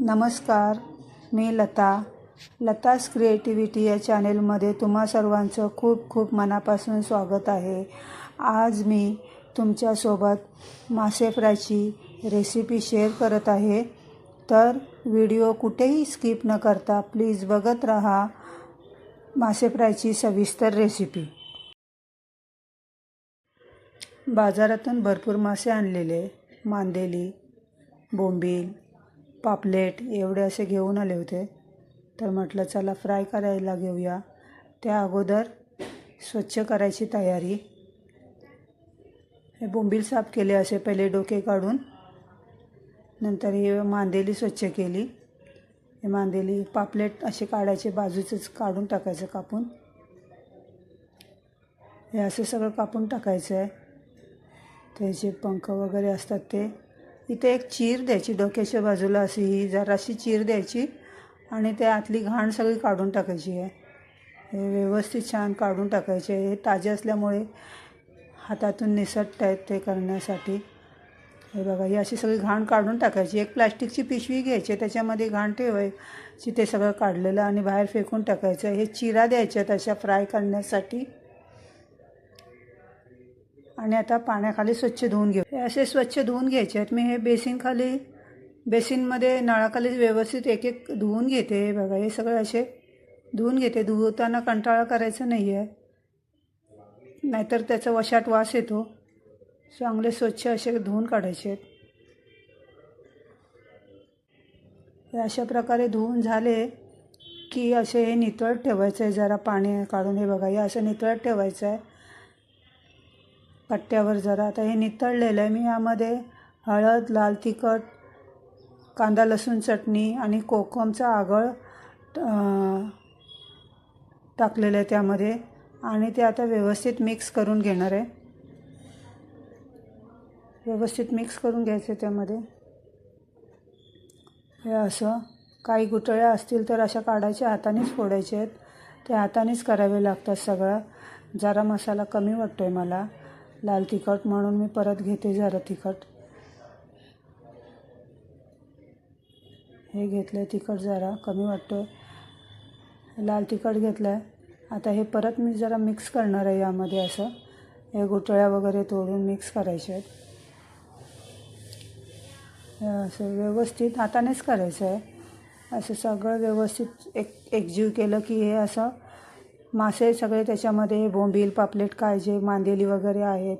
नमस्कार, मी लतास क्रिएटिव्हिटी या चॅनेलमध्ये तुम्हा सर्वांचं खूप खूप मनापासून स्वागत आहे। आज मी तुमच्यासोबत मासे फ्रायची रेसिपी शेअर करत आहे, तर व्हिडिओ कुठेही स्किप न करता प्लीज बघत राहा मासे फ्रायची सविस्तर रेसिपी। बाजारातून भरपूर मासे आणलेले, मांदेली, बोंबील, पापलेट एवढे असे घेऊन आले होते। तर म्हटलं चला फ्राय करायला घेऊया। त्या अगोदर स्वच्छ करायची तयारी। हे बोंबील साफ केले असे पहिले डोके काढून, नंतर हे मांदेली स्वच्छ केली। हे मांदेली पापलेट असे काढायचे, बाजूचेच काढून टाकायचं कापून। हे असे सगळं कापून टाकायचं आहे। त्याचे पंख वगैरे असतात ते। इथे एक चीर द्यायची डोक्याच्या बाजूला, अशी ही जराशी चीर द्यायची आणि त्या आतली घाण सगळी काढून टाकायची आहे। हे व्यवस्थित छान काढून टाकायचे। हे ताजे असल्यामुळे हातातून निसटत आहेत ते करण्यासाठी। हे बघा, ही अशी सगळी घाण काढून टाकायची। एक प्लास्टिकची पिशवी घ्यायची, त्याच्यामध्ये घाण ठेवायची, ते सगळं काढलेलं आणि बाहेर फेकून टाकायचं। हे चिरा द्यायच्या तशा फ्राय करण्यासाठी। आणि आता पाण्याखाली स्वच्छ धुवून घेऊ। हे असे स्वच्छ धुवून घ्यायचे आहेत। मी हे बेसिनमध्ये नळाखाली व्यवस्थित एक एक धुवून घेते। हे बघा, हे सगळे असे धुवून घेते। धुवताना कंटाळा करायचा नाही आहे, नाहीतर त्याचा वशाट वास येतो। चांगले स्वच्छ असे धुवून काढायचे आहेत। हे अशा प्रकारे धुवून झाले की असे हे नितळत ठेवायचं आहे, जरा पाणी काढून। हे बघा, हे असं नितळत ठेवायचं आहे पट्ट्यावर जरा। आता हे नितळलेलं आहे। मी यामध्ये हळद, लाल तिखट, कांदा लसूण चटणी आणि कोकमचा आगळ टाकलेलं आहे त्यामध्ये, आणि ते आता व्यवस्थित मिक्स करून घेणार आहे। व्यवस्थित मिक्स करून घ्यायचं त्यामध्ये। हे असं काही गुठळ्या असतील तर अशा काढायच्या, हातानेच फोडायचे आहेत। ते हातानेच करावे लागतात सगळं। जरा मसाला कमी वाटतो आहे मला, लाल तिखट, म्हणून मी परत घेते जरा तिखट। हे घेतलं आहे तिखट, जरा कमी वाटतो आहे, लाल तिखट घेतलं आहे। आता हे परत मी जरा मिक्स करणार आहे यामध्ये। असं हे गुठळ्या वगैरे तोडून मिक्स करायचे आहेत। असं व्यवस्थित हातानेच करायचं आहे। असं सगळं व्यवस्थित एकजीव केलं की हे असं मासे सगळे त्याच्यामध्ये, बोंबील, पापलेट काय जे मांदेली वगैरे आहेत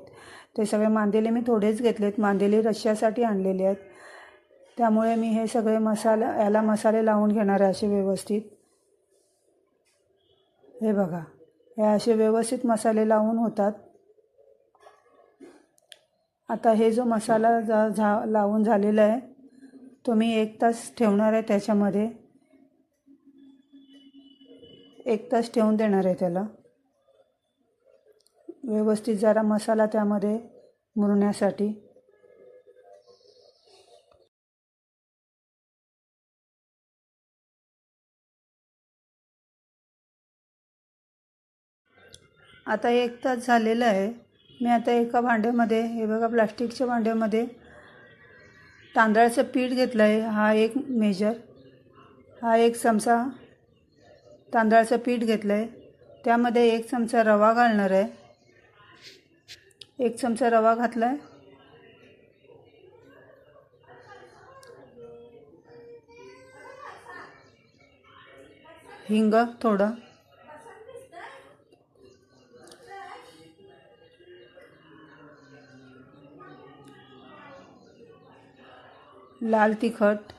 ते सगळे। मांदेली मी थोडेच घेतलेत, मांदेली रश्श्यासाठी आणलेले आहेत, त्यामुळे मी हे सगळे याला मसाले लावून घेणार आहे असे व्यवस्थित। हे बघा, हे असे व्यवस्थित मसाले लावून होतात। आता हे जो मसाला लावून झालेला आहे तो मी 1 तास ठेवणार आहे त्याच्यामध्ये। 1 तास ठेवून देणार आहे त्याला व्यवस्थित, जरा मसाला त्यामध्ये मुरण्यासाठी। आता 1 तास झालेला आहे। मी आता एका भांड्यामध्ये, हे बघा प्लास्टिकच्या भांड्यामध्ये, तांदळाचं पीठ घेतलं आहे। हा एक मेजर, हा 1 चमचा तांदळाचं पीठ घेतलं आहे। त्यामध्ये 1 चमचा रवा घालणार आहे। 1 चमचा रवा घातला आहे। हिंग थोडं, लाल तिखट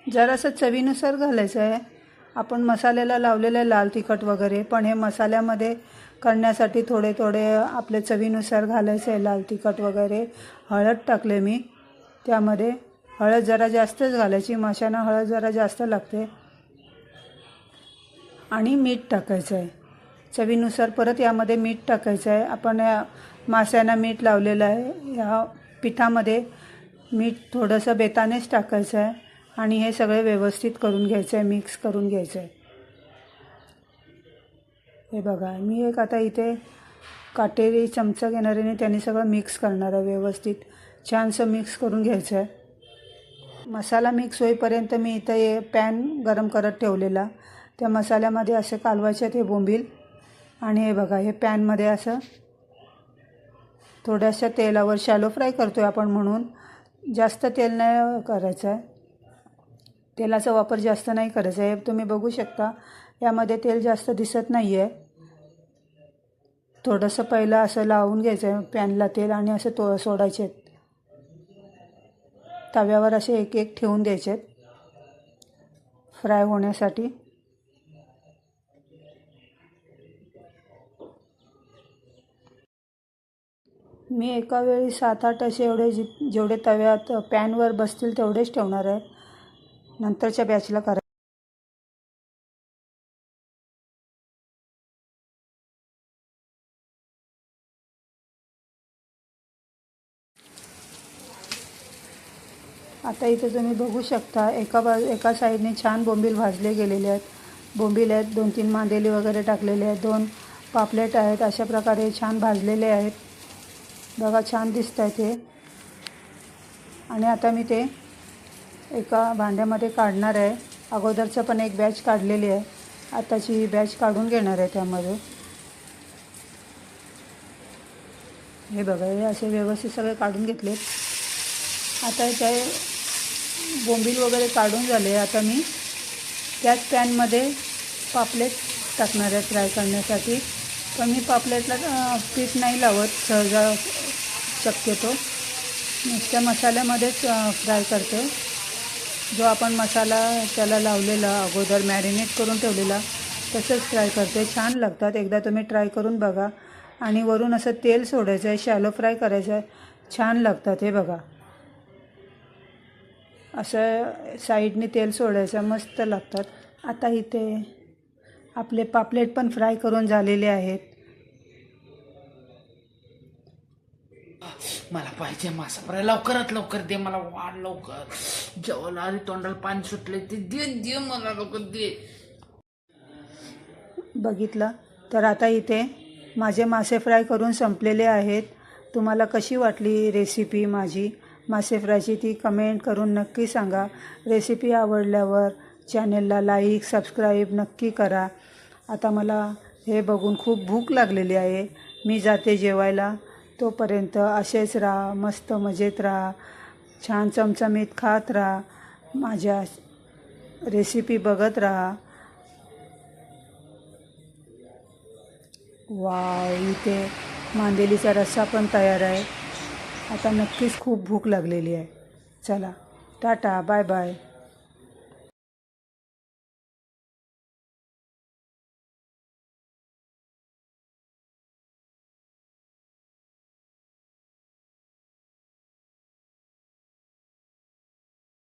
जरासं चवीनुसार घालायचं आहे। आपण मसाल्याला लावलेलं लाल तिखट वगैरे, पण हे मसाल्यामध्ये करण्यासाठी थोडे थोडे आपल्या चवीनुसार घालायचं आहे लाल तिखट वगैरे। हळद टाकले मी त्यामध्ये, हळद जरा जास्तच घालायची, माशांना हळद जरा जास्त लागते। आणि मीठ टाकायचं आहे चवीनुसार। परत यामध्ये मीठ टाकायचं आहे। आपण माशांना मीठ लावलेलं आहे। या पिठामध्ये मीठ थोडंसं बेतानेच टाकायचं आहे आणि हे सगळे व्यवस्थित करून घ्यायचं आहे, मिक्स करून घ्यायचं आहे। हे बघा, मी एक आता इथे काटेरी चमचा घेणार आहे आणि त्याने सगळं मिक्स करणार आहे व्यवस्थित। छानसं मिक्स करून घ्यायचं आहे। मसाला मिक्स होईपर्यंत मी इथं हे पॅन गरम करत ठेवलेला. त्या मसाल्यामध्ये असं कालवायचे ते बोंबील. आणि हे बघा, हे पॅनमध्ये असं थोड्याशा तेलावर शॅलो फ्राय करतो आहे आपण, म्हणून जास्त तेल नाही करायचं आहे. तेलाचा वापर जास्त नाही करायचा आहे. तुम्ही बघू शकता यामध्ये तेल जास्त दिसत नाही आहे. थोडंसं पहिलं असं लावून घ्यायचं आहे पॅनला तेल आणि असं सोडायचे. तव्यावर असे एक एक ठेवून द्यायचे फ्राय होण्यासाठी. मी एका वेळी 7-8 असे जेवढे तव्यात पॅनवर बसतील तेवढेच ठेवणार आहे. नंतरच्या बॅचला करा. आता इथे तुम्ही बघू शकता एका साईडने छान बोंबील भाजले गेलेले आहेत. बोंबील आहेत, 2-3 मांदेली वगैरे टाकलेले आहेत, 2 पापलेट आहेत. अशा प्रकारे छान भाजलेले आहेत. बघा, छान दिसत आहे ते. आणि आता मी ते एका भांड्यामध्ये काढणार आहे. अगोदरचं पण एक बॅच काढलेली आहे, आताची ही बॅच काढून घेणार आहे त्यामध्ये. हे बघा, हे असे व्यवस्थित सगळे काढून घेतले. आता ते बोंबील वगैरे काढून झाले. आता मी त्याच पॅनमध्ये पापलेट टाकणार आहे फ्राय करण्यासाठी. पण मी पापलेटला पीठ नाही लावत सहजा, शक्यतो नुसत्या मसाल्यामध्येच फ्राय करते. जो आपण मसाला त्याला लावलेला अगोदर मॅरिनेट करून ठेवलेला तसंच फ्राय करते. छान लागतात. एकदा तुम्ही ट्राय करून बघा. आणि वरून असं तेल सोडायचं आहे, शॅलो फ्राय करायचं आहे. छान लागतात. हे बघा, असं साईडने तेल सोडायचं, मस्त लागतात. आता इथे आपले पापलेट पण फ्राय करून झालेले आहेत. मला पाहिजे मासा फ्राय, लवकरात लवकर दे मला, वाढ लवकर. जेवायला आधी तोंडाला पाणी सुटले, ते दे मला लवकर दे. बघितलं तर आता इथे माझे मासे फ्राय करून संपलेले आहेत. तुम्हाला कशी वाटली रेसिपी माझी मासे फ्रायची ती कमेंट करून नक्की सांगा. रेसिपी आवडल्यावर चॅनेलला लाईक सबस्क्राईब नक्की करा. आता मला हे बघून खूप भूक लागलेली आहे. मी जाते जेवायला. तोपर्यंत असेच राहा, मस्त मजेत राहा, छान चमचमीत खात राहा, माझ्या रेसिपी बघत राहा. वाव, इथे मांदेलीचा रस्सा पण तयार आहे. आता नक्कीच खूप भूक लागलेली आहे. चला, टाटा, बाय बाय.